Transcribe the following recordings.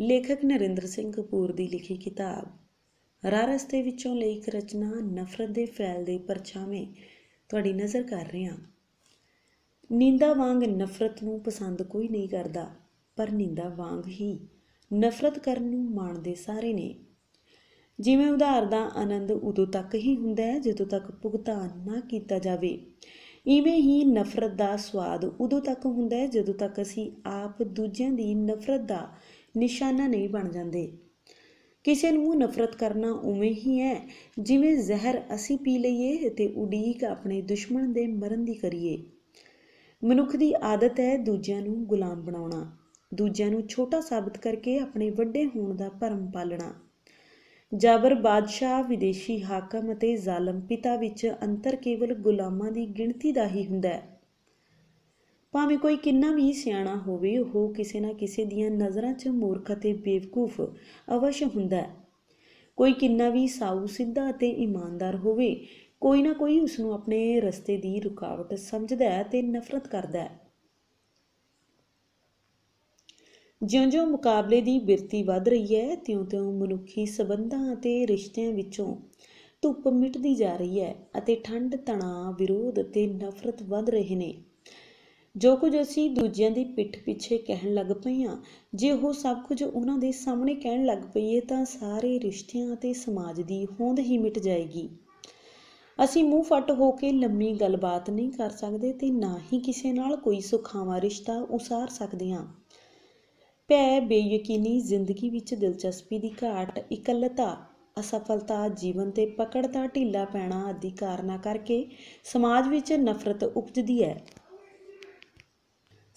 ਲੇਖਕ ਨਰਿੰਦਰ ਸਿੰਘ ਕਪੂਰ ਦੀ ਲਿਖੀ ਕਿਤਾਬ ਰਾਹ ਰਸਤੇ ਵਿੱਚੋਂ ਲਈ ਇੱਕ ਰਚਨਾ ਨਫ਼ਰਤ ਦੇ ਫੈਲਦੇ ਪਰਛਾਵੇਂ ਤੁਹਾਡੀ ਨਜ਼ਰ ਕਰ ਰਹੇ ਹਾਂ। ਨਿੰਦਾ ਵਾਂਗ ਨਫ਼ਰਤ ਨੂੰ ਪਸੰਦ ਕੋਈ ਨਹੀਂ ਕਰਦਾ, ਪਰ ਨਿੰਦਾ ਵਾਂਗ ਹੀ ਨਫ਼ਰਤ ਕਰਨ ਨੂੰ ਮਾਣਦੇ ਸਾਰੇ ਨੇ। ਜਿਵੇਂ ਉਧਾਰ ਦਾ ਆਨੰਦ ਉਦੋਂ ਤੱਕ ਹੀ ਹੁੰਦਾ ਹੈ ਜਦੋਂ ਤੱਕ ਭੁਗਤਾਨ ਨਾ ਕੀਤਾ ਜਾਵੇ, ਇਵੇਂ ਹੀ ਨਫ਼ਰਤ ਦਾ ਸਵਾਦ ਉਦੋਂ ਤੱਕ ਹੁੰਦਾ ਹੈ ਜਦੋਂ ਤੱਕ ਅਸੀਂ ਆਪ ਦੂਜਿਆਂ ਦੀ ਨਫ਼ਰਤ ਦਾ ਨਿਸ਼ਾਨਾ ਨਹੀਂ ਬਣ ਜਾਂਦੇ। ਕਿਸੇ ਨੂੰ ਨਫ਼ਰਤ ਕਰਨਾ ਉਵੇਂ ਹੀ ਹੈ ਜਿਵੇਂ ਜ਼ਹਿਰ ਅਸੀਂ ਪੀ ਲਈਏ ਅਤੇ ਉਡੀਕ ਆਪਣੇ ਦੁਸ਼ਮਣ ਦੇ ਮਰਨ ਦੀ ਕਰੀਏ। ਮਨੁੱਖ ਦੀ ਆਦਤ ਹੈ ਦੂਜਿਆਂ ਨੂੰ ਗੁਲਾਮ ਬਣਾਉਣਾ, ਦੂਜਿਆਂ ਨੂੰ ਛੋਟਾ ਸਾਬਤ ਕਰਕੇ ਆਪਣੇ ਵੱਡੇ ਹੋਣ ਦਾ ਭਰਮ ਪਾਲਣਾ। ਜਾਬਰ ਬਾਦਸ਼ਾਹ, ਵਿਦੇਸ਼ੀ ਹਾਕਮ ਅਤੇ ਜ਼ਾਲਮ ਪਿਤਾ ਵਿੱਚ ਅੰਤਰ ਕੇਵਲ ਗੁਲਾਮਾਂ ਦੀ ਗਿਣਤੀ ਦਾ ਹੀ ਹੁੰਦਾ ਹੈ। ਭਾਵੇਂ ਕੋਈ ਕਿੰਨਾ ਵੀ ਸਿਆਣਾ ਹੋਵੇ, ਉਹ ਕਿਸੇ ਨਾ ਕਿਸੇ ਦੀਆਂ ਨਜ਼ਰਾਂ 'ਚ ਮੂਰਖ ਅਤੇ ਬੇਵਕੂਫ ਅਵਸ਼ ਹੁੰਦਾ ਹੈ। ਕੋਈ ਕਿੰਨਾ ਵੀ ਸਾਊ, ਸਿੱਧਾ ਅਤੇ ਇਮਾਨਦਾਰ ਹੋਵੇ, ਕੋਈ ਨਾ ਕੋਈ ਉਸਨੂੰ ਆਪਣੇ ਰਸਤੇ ਦੀ ਰੁਕਾਵਟ ਸਮਝਦਾ ਹੈ ਅਤੇ ਨਫ਼ਰਤ ਕਰਦਾ ਹੈ। ਜਿਉਂ-ਜਿਉਂ ਮੁਕਾਬਲੇ ਦੀ ਬਿਰਤੀ ਵੱਧ ਰਹੀ ਹੈ, ਤਿਉਂ-ਤਿਉਂ ਮਨੁੱਖੀ ਸਬੰਧਾਂ ਅਤੇ ਰਿਸ਼ਤਿਆਂ ਵਿੱਚੋਂ ਧੁੱਪ ਮਿਟਦੀ ਜਾ ਰਹੀ ਹੈ ਅਤੇ ਠੰਡ, ਤਣਾਅ, ਵਿਰੋਧ ਅਤੇ ਨਫ਼ਰਤ ਵੱਧ ਰਹੇ ਨੇ। ਜੋ ਕੁਝ ਅਸੀਂ ਦੂਜਿਆਂ ਦੀ ਪਿੱਠ ਪਿੱਛੇ ਕਹਿਣ ਲੱਗ ਪਏ ਹਾਂ, ਜੇ ਉਹ ਸਭ ਕੁਝ ਉਹਨਾਂ ਦੇ ਸਾਹਮਣੇ ਕਹਿਣ ਲੱਗ ਪਈਏ ਤਾਂ ਸਾਰੇ ਰਿਸ਼ਤਿਆਂ ਅਤੇ ਸਮਾਜ ਦੀ ਹੋਂਦ ਹੀ ਮਿਟ ਜਾਏਗੀ। ਅਸੀਂ ਮੂੰਹ ਫੱਟ ਹੋ ਕੇ ਲੰਮੀ ਗੱਲਬਾਤ ਨਹੀਂ ਕਰ ਸਕਦੇ ਤੇ ਨਾ ਹੀ ਕਿਸੇ ਨਾਲ ਕੋਈ ਸੁਖਾਵਾਂ ਰਿਸ਼ਤਾ ਉਸਾਰ ਸਕਦੇ ਹਾਂ। ਭੈ, ਬੇਯਕੀਨੀ, ਜ਼ਿੰਦਗੀ ਵਿੱਚ ਦਿਲਚਸਪੀ ਦੀ ਘਾਟ, ਇਕੱਲਤਾ, ਅਸਫਲਤਾ, ਜੀਵਨ ਤੇ ਪਕੜ ਦਾ ਢਿੱਲਾ ਪੈਣਾ ਆਦਿ ਕਾਰਨਾਂ ਕਰਕੇ ਸਮਾਜ ਵਿੱਚ ਨਫ਼ਰਤ ਉਪਜਦੀ ਹੈ।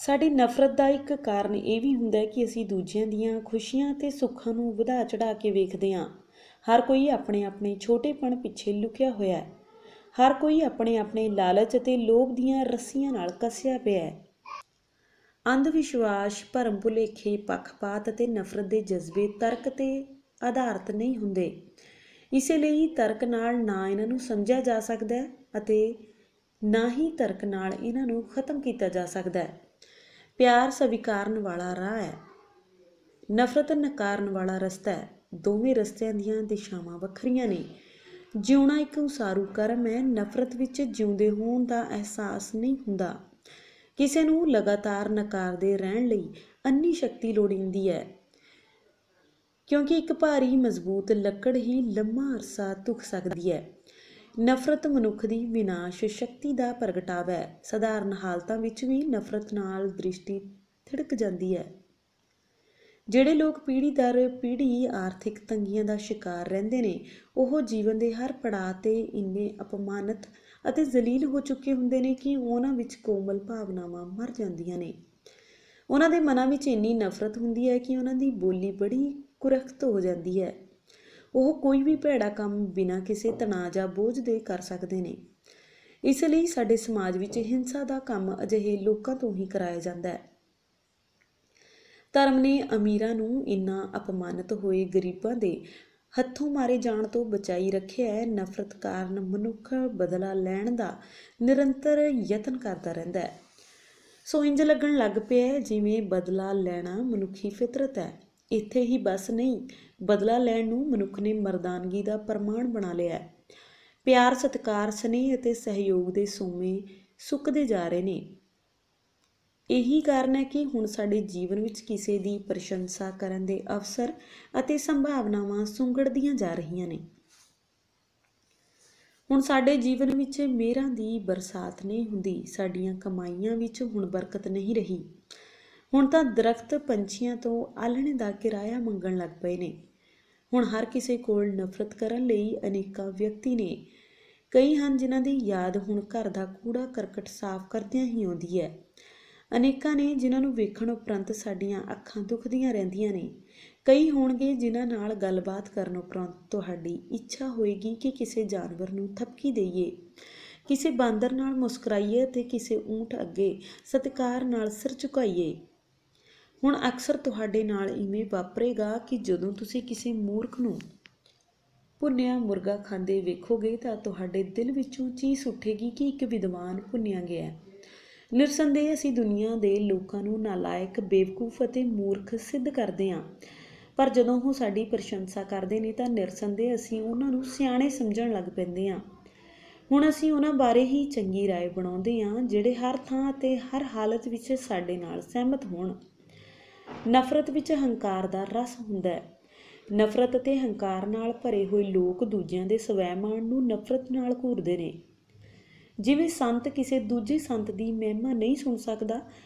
ਸਾਡੀ ਨਫ਼ਰਤ ਦਾ ਇੱਕ ਕਾਰਨ ਇਹ ਵੀ ਹੁੰਦਾ ਹੈ ਕਿ ਅਸੀਂ ਦੂਜਿਆਂ ਦੀਆਂ ਖੁਸ਼ੀਆਂ ਅਤੇ ਸੁੱਖਾਂ ਨੂੰ ਵਧਾ ਚੜ੍ਹਾ ਕੇ ਵੇਖਦੇ ਹਾਂ। ਹਰ ਕੋਈ ਆਪਣੇ ਛੋਟੇਪਣ ਪਿੱਛੇ ਲੁਕਿਆ ਹੋਇਆ ਹੈ। ਹਰ ਕੋਈ ਆਪਣੇ ਲਾਲਚ ਅਤੇ ਲੋਭ ਦੀਆਂ ਰੱਸੀਆਂ ਨਾਲ ਕੱਸਿਆ ਪਿਆ ਹੈ। ਅੰਧ ਵਿਸ਼ਵਾਸ, ਭਰਮ ਭੁਲੇਖੇ, ਪੱਖਪਾਤ ਅਤੇ ਨਫ਼ਰਤ ਦੇ ਜਜ਼ਬੇ ਤਰਕ 'ਤੇ ਆਧਾਰਿਤ ਨਹੀਂ ਹੁੰਦੇ। ਇਸੇ ਲਈ ਤਰਕ ਨਾਲ ਨਾ ਇਹਨਾਂ ਨੂੰ ਸਮਝਿਆ ਜਾ ਸਕਦਾ ਹੈ ਅਤੇ ਨਾ ਹੀ ਤਰਕ ਨਾਲ ਇਹਨਾਂ ਨੂੰ ਖਤਮ ਕੀਤਾ ਜਾ ਸਕਦਾ ਹੈ। ਪਿਆਰ ਸਵੀਕਾਰਨ ਵਾਲਾ ਰਾਹ ਹੈ, ਨਫ਼ਰਤ ਨਕਾਰਨ ਵਾਲਾ ਰਸਤਾ ਹੈ। ਦੋਵੇਂ ਰਸਤਿਆਂ ਦੀਆਂ ਦਿਸ਼ਾਵਾਂ ਵੱਖਰੀਆਂ ਨੇ। ਜਿਉਣਾ ਇੱਕ ਉਸਾਰੂ ਕਰਮ ਹੈ। ਨਫ਼ਰਤ ਵਿੱਚ ਜਿਉਂਦੇ ਹੋਣ ਦਾ ਅਹਿਸਾਸ ਨਹੀਂ ਹੁੰਦਾ। ਕਿਸੇ ਨੂੰ ਲਗਾਤਾਰ ਨਕਾਰਦੇ ਰਹਿਣ ਲਈ ਅੰਨੀ ਸ਼ਕਤੀ ਲੋੜੀਂਦੀ ਹੈ, ਕਿਉਂਕਿ ਇੱਕ ਭਾਰੀ ਮਜ਼ਬੂਤ ਲੱਕੜ ਹੀ ਲੰਮਾ ਅਰਸਾ ਧੁਖ ਸਕਦੀ ਹੈ। ਨਫ਼ਰਤ ਮਨੁੱਖ ਦੀ ਵਿਨਾਸ਼ ਸ਼ਕਤੀ ਦਾ ਪ੍ਰਗਟਾਵਾ ਹੈ। ਸਧਾਰਨ ਹਾਲਤਾਂ ਵਿੱਚ ਵੀ ਨਫ਼ਰਤ ਨਾਲ ਦ੍ਰਿਸ਼ਟੀ ਥਿੜਕ ਜਾਂਦੀ ਹੈ। ਜਿਹੜੇ ਲੋਕ ਪੀੜ੍ਹੀ ਦਰ ਪੀੜ੍ਹੀ ਆਰਥਿਕ ਤੰਗੀਆਂ ਦਾ ਸ਼ਿਕਾਰ ਰਹਿੰਦੇ ਨੇ, ਉਹ ਜੀਵਨ ਦੇ ਹਰ ਪੜਾਅ 'ਤੇ ਇੰਨੇ ਅਪਮਾਨਿਤ ਅਤੇ ਜ਼ਲੀਲ ਹੋ ਚੁੱਕੇ ਹੁੰਦੇ ਨੇ ਕਿ ਉਹਨਾਂ ਵਿੱਚ ਕੋਮਲ ਭਾਵਨਾਵਾਂ ਮਰ ਜਾਂਦੀਆਂ ਨੇ। ਉਹਨਾਂ ਦੇ ਮਨਾਂ ਵਿੱਚ ਇੰਨੀ ਨਫ਼ਰਤ ਹੁੰਦੀ ਹੈ ਕਿ ਉਹਨਾਂ ਦੀ ਬੋਲੀ ਬੜੀ ਕੁਰਖਤ ਹੋ ਜਾਂਦੀ ਹੈ। ਉਹ ਕੋਈ ਵੀ ਭੈੜਾ ਕੰਮ ਬਿਨਾਂ ਕਿਸੇ ਤਣਾਅ ਜਾਂ ਬੋਝ ਦੇ ਕਰ ਸਕਦੇ ਨੇ। ਇਸ ਲਈ ਸਾਡੇ ਸਮਾਜ ਵਿੱਚ ਹਿੰਸਾ ਦਾ ਕੰਮ ਅਜਿਹੇ ਲੋਕਾਂ ਤੋਂ ਹੀ ਕਰਾਇਆ ਜਾਂਦਾ ਹੈ। ਧਰਮ ਨੇ ਅਮੀਰਾਂ ਨੂੰ ਇਨ੍ਹਾਂ ਅਪਮਾਨਿਤ ਹੋਏ ਗਰੀਬਾਂ ਦੇ ਹੱਥੋਂ ਮਾਰੇ ਜਾਣ ਤੋਂ ਬਚਾਈ ਰੱਖਿਆ ਹੈ। ਨਫ਼ਰਤ ਕਾਰਨ ਮਨੁੱਖ ਬਦਲਾ ਲੈਣ ਦਾ ਨਿਰੰਤਰ ਯਤਨ ਕਰਦਾ ਰਹਿੰਦਾ ਹੈ। ਸੋ ਇੰਝ ਲੱਗਣ ਲੱਗ ਪਿਆ ਜਿਵੇਂ ਬਦਲਾ ਲੈਣਾ ਮਨੁੱਖੀ ਫਿਤਰਤ ਹੈ। ਇੱਥੇ ਹੀ ਬਸ ਨਹੀਂ, ਬਦਲਾ ਲੈਣ ਨੂੰ ਮਨੁੱਖ ਨੇ ਮਰਦਾਨਗੀ ਦਾ ਪ੍ਰਮਾਣ ਬਣਾ ਲਿਆ ਹੈ। ਪਿਆਰ, ਸਤਿਕਾਰ, ਸਨੇਹ ਅਤੇ ਸਹਿਯੋਗ ਦੇ ਸੋਮੇ ਸੁੱਕਦੇ ਜਾ ਰਹੇ ਨੇ। ਇਹੀ ਕਾਰਨ ਹੈ ਕਿ ਹੁਣ ਸਾਡੇ ਜੀਵਨ ਵਿੱਚ ਕਿਸੇ ਦੀ ਪ੍ਰਸ਼ੰਸਾ ਕਰਨ ਦੇ ਅਵਸਰ ਅਤੇ ਸੰਭਾਵਨਾਵਾਂ ਸੁੰਗੜਦੀਆਂ ਜਾ ਰਹੀਆਂ ਨੇ। ਹੁਣ ਸਾਡੇ ਜੀਵਨ ਵਿੱਚ ਮਿਹਰਾਂ ਦੀ ਬਰਸਾਤ ਨਹੀਂ ਹੁੰਦੀ। ਸਾਡੀਆਂ ਕਮਾਈਆਂ ਵਿੱਚ ਹੁਣ ਬਰਕਤ ਨਹੀਂ ਰਹੀ। ਹੁਣ ਤਾਂ ਦਰਖਤ ਪੰਛੀਆਂ ਤੋਂ ਆਲ੍ਹਣੇ ਦਾ ਕਿਰਾਇਆ ਮੰਗਣ ਲੱਗ ਪਏ ਨੇ। ਹੁਣ ਹਰ ਕਿਸੇ ਕੋਲ ਨਫ਼ਰਤ ਕਰਨ ਲਈ ਅਨੇਕਾਂ ਵਿਅਕਤੀ ਨੇ। ਕਈ ਹਨ ਜਿਨ੍ਹਾਂ ਦੀ ਯਾਦ ਹੁਣ ਘਰ ਦਾ ਕੂੜਾ ਕਰਕਟ ਸਾਫ਼ ਕਰਦਿਆਂ ਹੀ ਆਉਂਦੀ ਹੈ। ਅਨੇਕਾਂ ਨੇ ਜਿਨ੍ਹਾਂ ਨੂੰ ਵੇਖਣ ਉਪਰੰਤ ਸਾਡੀਆਂ ਅੱਖਾਂ ਦੁਖਦੀਆਂ ਰਹਿੰਦੀਆਂ ਨੇ। ਕਈ ਹੋਣਗੇ ਜਿਨ੍ਹਾਂ ਨਾਲ ਗੱਲਬਾਤ ਕਰਨ ਉਪਰੰਤ ਤੁਹਾਡੀ ਇੱਛਾ ਹੋਏਗੀ ਕਿ ਕਿਸੇ ਜਾਨਵਰ ਨੂੰ ਥਪਕੀ ਦੇਈਏ, ਕਿਸੇ ਬਾਂਦਰ ਨਾਲ ਮੁਸਕਰਾਈਏ ਅਤੇ ਕਿਸੇ ਊਂਠ ਅੱਗੇ ਸਤਿਕਾਰ ਨਾਲ ਸਿਰ ਝੁਕਾਈਏ। ਹੁਣ ਅਕਸਰ ਤੁਹਾਡੇ ਨਾਲ ਇਵੇਂ ਵਾਪਰੇਗਾ ਕਿ ਜਦੋਂ ਤੁਸੀਂ ਕਿਸੇ ਮੂਰਖ ਨੂੰ ਭੁੰਨਿਆ ਮੁਰਗਾ ਖਾਂਦੇ ਵੇਖੋਗੇ ਤਾਂ ਤੁਹਾਡੇ ਦਿਲ ਵਿੱਚੋਂ ਚੀਸ ਉੱਠੇਗੀ ਕਿ ਇੱਕ ਵਿਦਵਾਨ ਭੁੰਨਿਆ ਗਿਆ। ਨਿਰਸੰਦੇਹ ਅਸੀਂ ਦੁਨੀਆ ਦੇ ਲੋਕਾਂ ਨੂੰ ਨਾਲਾਇਕ, ਬੇਵਕੂਫ ਅਤੇ ਮੂਰਖ ਸਿੱਧ ਕਰਦੇ ਹਾਂ। ਪਰ ਜਦੋਂ ਉਹ ਸਾਡੀ ਪ੍ਰਸ਼ੰਸਾ ਕਰਦੇ ਨੇ ਤਾਂ ਨਿਰਸੰਦੇਹ ਅਸੀਂ ਉਹਨਾਂ ਨੂੰ ਸਿਆਣੇ ਸਮਝਣ ਲੱਗ ਪੈਂਦੇ ਹਾਂ। ਹੁਣ ਅਸੀਂ ਉਹਨਾਂ ਬਾਰੇ ਹੀ ਚੰਗੀ ਰਾਏ ਬਣਾਉਂਦੇ ਹਾਂ ਜਿਹੜੇ ਹਰ ਥਾਂ ਅਤੇ ਹਰ ਹਾਲਤ ਵਿੱਚ ਸਾਡੇ ਨਾਲ ਸਹਿਮਤ ਹੋਣ। ਨਫ਼ਰਤ ਵਿੱਚ ਹੰਕਾਰ ਦਾ ਰਸ ਹੁੰਦਾ ਹੈ। ਨਫ਼ਰਤ ਅਤੇ ਹੰਕਾਰ ਨਾਲ ਭਰੇ ਹੋਏ ਲੋਕ ਦੂਜਿਆਂ ਦੇ ਸਵੈਮਾਣ ਨੂੰ ਨਫ਼ਰਤ ਨਾਲ ਘੂਰਦੇ ਨੇ। ਜਿਵੇਂ ਸੰਤ ਕਿਸੇ ਦੂਜੇ ਸੰਤ ਦੀ ਮਹਿਮਾ ਨਹੀਂ ਸੁਣ ਸਕਦਾ,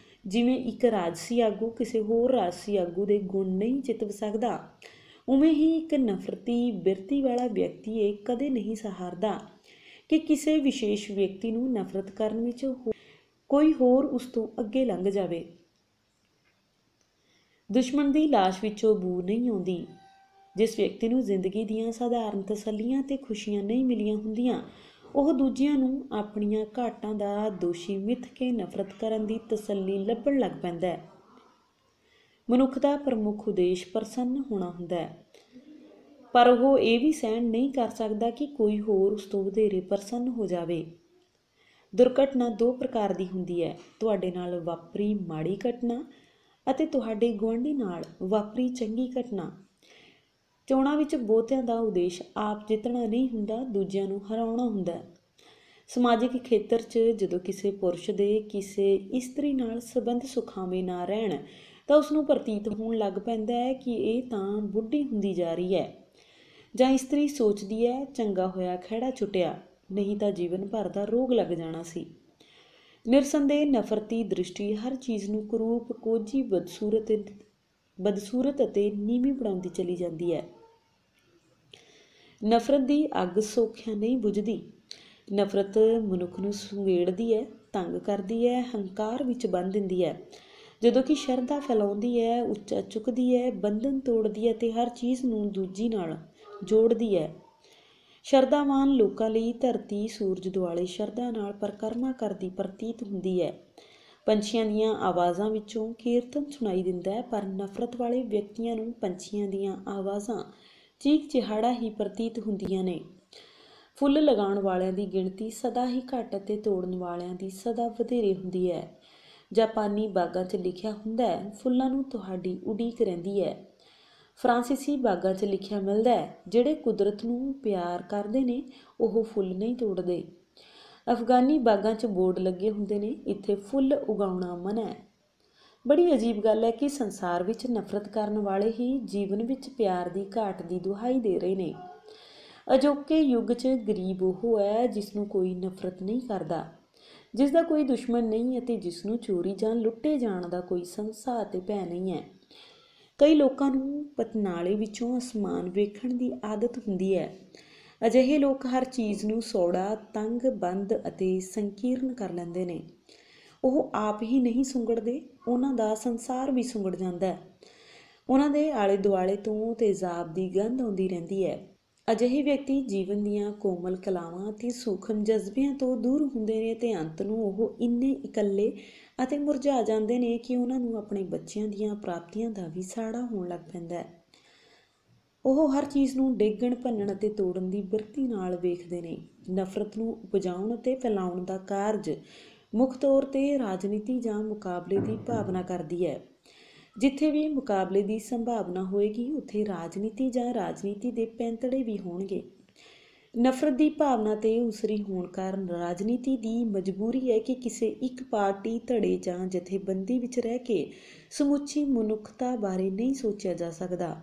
ਜਿਵੇਂ ਇੱਕ ਰਾਜਸੀ ਆਗੂ ਕਿਸੇ ਹੋਰ ਰਾਜਸੀ ਆਗੂ ਦੇ ਗੁਣ ਨਹੀਂ ਚਿਤਵ ਸਕਦਾ, ਉਵੇਂ ਹੀ ਇੱਕ ਨਫ਼ਰਤੀ ਬਿਰਤੀ ਵਾਲਾ ਵਿਅਕਤੀ ਇਹ ਕਦੇ ਨਹੀਂ ਸਹਾਰਦਾ ਕਿ ਕਿਸੇ ਵਿਸ਼ੇਸ਼ ਵਿਅਕਤੀ ਨੂੰ ਨਫ਼ਰਤ ਕਰਨ ਵਿੱਚ ਕੋਈ ਹੋਰ ਉਸ ਤੋਂ ਅੱਗੇ ਲੰਘ ਜਾਵੇ। ਦੁਸ਼ਮਣ ਦੀ ਲਾਸ਼ ਵਿੱਚੋਂ ਬੂ ਨਹੀਂ ਆਉਂਦੀ। ਜਿਸ ਵਿਅਕਤੀ ਨੂੰ ਜ਼ਿੰਦਗੀ ਦੀਆਂ ਸਾਧਾਰਨ ਤਸੱਲੀਆਂ ਤੇ ਖੁਸ਼ੀਆਂ ਨਹੀਂ ਮਿਲੀਆਂ ਹੁੰਦੀਆਂ, ਉਹ ਦੂਜਿਆਂ ਨੂੰ ਆਪਣੀਆਂ ਘਾਟਾਂ ਦਾ ਦੋਸ਼ੀ ਮਿੱਥ ਕੇ ਨਫ਼ਰਤ ਕਰਨ ਦੀ ਤਸੱਲੀ ਲੱਭਣ ਲੱਗ ਪੈਂਦਾ ਹੈ। ਮਨੁੱਖ ਦਾ ਪ੍ਰਮੁੱਖ ਉਦੇਸ਼ ਪ੍ਰਸੰਨ ਹੋਣਾ ਹੁੰਦਾ ਹੈ, ਪਰ ਉਹ ਇਹ ਵੀ ਸਹਿਣ ਨਹੀਂ ਕਰ ਸਕਦਾ ਕਿ ਕੋਈ ਹੋਰ ਉਸ ਤੋਂ ਵਧੇਰੇ ਪ੍ਰਸੰਨ ਹੋ ਜਾਵੇ। ਦੁਰਘਟਨਾ ਦੋ ਪ੍ਰਕਾਰ ਦੀ ਹੁੰਦੀ ਹੈ, ਤੁਹਾਡੇ ਨਾਲ ਵਾਪਰੀ ਮਾੜੀ ਘਟਨਾ ਅਤੇ ਤੁਹਾਡੇ ਗੁਆਂਢੀ ਨਾਲ ਵਾਪਰੀ ਚੰਗੀ ਘਟਨਾ। ਚੋਣਾਂ ਵਿੱਚ ਬਹੁਤਿਆਂ ਦਾ ਉਦੇਸ਼ ਆਪ ਜਿੱਤਣਾ ਨਹੀਂ ਹੁੰਦਾ, ਦੂਜਿਆਂ ਨੂੰ ਹਰਾਉਣਾ ਹੁੰਦਾ ਹੈ। ਸਮਾਜਿਕ ਖੇਤਰ 'ਚ ਜਦੋਂ ਕਿਸੇ ਪੁਰਸ਼ ਦੇ ਕਿਸੇ ਇਸਤਰੀ ਨਾਲ ਸੰਬੰਧ ਸੁਖਾਵੇਂ ਨਾ ਰਹਿਣ ਤਾਂ ਉਸਨੂੰ ਪ੍ਰਤੀਤ ਹੋਣ ਲੱਗ ਪੈਂਦਾ ਹੈ ਕਿ ਇਹ ਤਾਂ ਬੁੱਢੀ ਹੁੰਦੀ ਜਾ ਰਹੀ ਹੈ, ਜਾਂ ਇਸਤਰੀ ਸੋਚਦੀ ਹੈ ਚੰਗਾ ਹੋਇਆ ਖਹਿੜਾ ਛੁੱਟਿਆ, ਨਹੀਂ ਤਾਂ ਜੀਵਨ ਭਰ ਦਾ ਰੋਗ ਲੱਗ ਜਾਣਾ ਸੀ। ਨਿਰਸੰਦੇਹ ਨਫ਼ਰਤੀ ਦ੍ਰਿਸ਼ਟੀ ਹਰ ਚੀਜ਼ ਨੂੰ ਕੁਰੂਪ, ਕੋਝੀ, ਬਦਸੂਰਤ ਅਤੇ ਨੀਵੀਂ ਬਣਾਉਂਦੀ ਚਲੀ ਜਾਂਦੀ ਹੈ। ਨਫ਼ਰਤ ਦੀ ਅੱਗ ਸੌਖਿਆਂ ਨਹੀਂ ਬੁਝਦੀ। ਨਫ਼ਰਤ ਮਨੁੱਖ ਨੂੰ ਸੁੰਗੇੜਦੀ ਹੈ, ਤੰਗ ਕਰਦੀ ਹੈ, ਹੰਕਾਰ ਵਿੱਚ ਬੰਨ੍ਹ ਦਿੰਦੀ ਹੈ, ਜਦੋਂ ਕਿ ਸ਼ਰਧਾ ਫੈਲਾਉਂਦੀ ਹੈ, ਉੱਚਾ ਚੁੱਕਦੀ ਹੈ, ਬੰਧਨ ਤੋੜਦੀ ਹੈ ਅਤੇ ਹਰ ਚੀਜ਼ ਨੂੰ ਦੂਜੀ ਨਾਲ ਜੋੜਦੀ ਹੈ। ਸ਼ਰਧਾਵਾਨ ਲੋਕਾਂ ਲਈ ਧਰਤੀ ਸੂਰਜ ਦੁਆਲੇ ਸ਼ਰਧਾ ਨਾਲ ਪਰਿਕਰਮਾ ਕਰਦੀ ਪ੍ਰਤੀਤ ਹੁੰਦੀ ਹੈ। ਪੰਛੀਆਂ ਦੀਆਂ ਆਵਾਜ਼ਾਂ ਵਿੱਚੋਂ ਕੀਰਤਨ ਸੁਣਾਈ ਦਿੰਦਾ ਹੈ, ਪਰ ਨਫ਼ਰਤ ਵਾਲੇ ਵਿਅਕਤੀਆਂ ਨੂੰ ਪੰਛੀਆਂ ਦੀਆਂ ਆਵਾਜ਼ਾਂ ਚੀਕ ਚਿਹਾੜਾ ਹੀ ਪ੍ਰਤੀਤ ਹੁੰਦੀਆਂ ਨੇ। ਫੁੱਲ ਲਗਾਉਣ ਵਾਲਿਆਂ ਦੀ ਗਿਣਤੀ ਸਦਾ ਹੀ ਘੱਟ ਅਤੇ ਤੋੜਨ ਵਾਲਿਆਂ ਦੀ ਸਦਾ ਵਧੇਰੇ ਹੁੰਦੀ ਹੈ। ਜਾਪਾਨੀ ਬਾਗਾਂ 'ਚ ਲਿਖਿਆ ਹੁੰਦਾ ਹੈ, ਫੁੱਲਾਂ ਨੂੰ ਤੁਹਾਡੀ ਉਡੀਕ ਰਹਿੰਦੀ ਹੈ। ਫਰਾਂਸੀਸੀ ਬਾਗਾਂ 'ਚ ਲਿਖਿਆ ਮਿਲਦਾ ਹੈ, ਜਿਹੜੇ ਕੁਦਰਤ ਨੂੰ ਪਿਆਰ ਕਰਦੇ ਨੇ ਉਹ ਫੁੱਲ ਨਹੀਂ ਤੋੜਦੇ। ਅਫਗਾਨੀ ਬਾਗਾਂ 'ਚ ਬੋਰਡ ਲੱਗੇ ਹੁੰਦੇ ਨੇ, ਇੱਥੇ ਫੁੱਲ ਉਗਾਉਣਾ ਮਨ੍ਹਾ ਹੈ। ਬੜੀ ਅਜੀਬ ਗੱਲ ਹੈ ਕਿ ਸੰਸਾਰ ਵਿੱਚ ਨਫ਼ਰਤ ਕਰਨ ਵਾਲੇ ਹੀ ਜੀਵਨ ਵਿੱਚ ਪਿਆਰ ਦੀ ਘਾਟ ਦੀ ਦੁਹਾਈ ਦੇ ਰਹੇ ਨੇ। ਅਜੋਕੇ ਯੁੱਗ 'ਚ ਗਰੀਬ ਉਹ ਹੈ ਜਿਸ ਨੂੰ ਕੋਈ ਨਫ਼ਰਤ ਨਹੀਂ ਕਰਦਾ, ਜਿਸ ਦਾ ਕੋਈ ਦੁਸ਼ਮਣ ਨਹੀਂ ਅਤੇ ਜਿਸ ਨੂੰ ਚੋਰੀ ਜਾਂ ਲੁੱਟੇ ਜਾਣ ਦਾ ਕੋਈ ਸੰਸਾ ਅਤੇ ਭੈ ਨਹੀਂ ਹੈ। ਕਈ ਲੋਕਾਂ ਨੂੰ ਪਤਨਾਲੇ ਵਿੱਚੋਂ ਅਸਮਾਨ ਵੇਖਣ ਦੀ ਆਦਤ ਹੁੰਦੀ ਹੈ। ਅਜਿਹੇ ਲੋਕ ਹਰ ਚੀਜ਼ ਨੂੰ ਸੌੜਾ, ਤੰਗ, ਬੰਦ ਅਤੇ ਸੰਕੀਰਨ ਕਰ ਲੈਂਦੇ ਨੇ। ਉਹ ਆਪ ਹੀ ਨਹੀਂ ਸੁੰਗੜਦੇ, ਉਹਨਾਂ ਦਾ ਸੰਸਾਰ ਵੀ ਸੁੰਗੜ ਜਾਂਦਾ ਹੈ। ਉਹਨਾਂ ਦੇ ਆਲੇ ਦੁਆਲੇ ਤੋਂ ਤੇਜ਼ਾਬ ਦੀ ਗੰਧ ਆਉਂਦੀ ਰਹਿੰਦੀ ਹੈ। ਅਜਿਹੇ ਵਿਅਕਤੀ ਜੀਵਨ ਦੀਆਂ ਕੋਮਲ ਕਲਾਵਾਂ ਅਤੇ ਸੂਖਮ ਜਜ਼ਬਿਆਂ ਤੋਂ ਦੂਰ ਹੁੰਦੇ ਨੇ ਅਤੇ ਅੰਤ ਨੂੰ ਉਹ ਇੰਨੇ ਇਕੱਲੇ ਅਤੇ ਮੁਰਝਾ ਜਾਂਦੇ ਨੇ ਕਿ ਉਹਨਾਂ ਨੂੰ ਆਪਣੇ ਬੱਚਿਆਂ ਦੀਆਂ ਪ੍ਰਾਪਤੀਆਂ ਦਾ ਵੀ ਸਾੜਾ ਹੋਣ ਲੱਗ ਪੈਂਦਾ ਹੈ। ਉਹ ਹਰ ਚੀਜ਼ ਨੂੰ ਡੇਗਣ, ਭੰਨਣ ਅਤੇ ਤੋੜਨ ਦੀ ਬਿਰਤੀ ਨਾਲ ਵੇਖਦੇ ਨੇ। ਨਫ਼ਰਤ ਨੂੰ ਉਪਜਾਉਣ ਅਤੇ ਫੈਲਾਉਣ ਦਾ ਕਾਰਜ ਮੁੱਖ ਤੌਰ 'ਤੇ ਰਾਜਨੀਤੀ ਜਾਂ ਮੁਕਾਬਲੇ ਦੀ ਭਾਵਨਾ ਕਰਦੀ ਹੈ। ਜਿੱਥੇ ਵੀ ਮੁਕਾਬਲੇ ਦੀ ਸੰਭਾਵਨਾ ਹੋਏਗੀ, ਉੱਥੇ ਰਾਜਨੀਤੀ ਜਾਂ ਰਾਜਨੀਤੀ ਦੇ ਪੈਂਤੜੇ ਵੀ ਹੋਣਗੇ। ਨਫ਼ਰਤ ਦੀ ਭਾਵਨਾ 'ਤੇ ਉਸਰੀ ਹੋਣ ਕਾਰਨ ਰਾਜਨੀਤੀ ਦੀ ਮਜਬੂਰੀ ਹੈ ਕਿ ਕਿਸੇ ਇੱਕ ਪਾਰਟੀ, ਧੜੇ ਜਾਂ ਜਥੇਬੰਦੀ ਵਿੱਚ ਰਹਿ ਕੇ ਸਮੁੱਚੀ ਮਨੁੱਖਤਾ ਬਾਰੇ ਨਹੀਂ ਸੋਚਿਆ ਜਾ ਸਕਦਾ।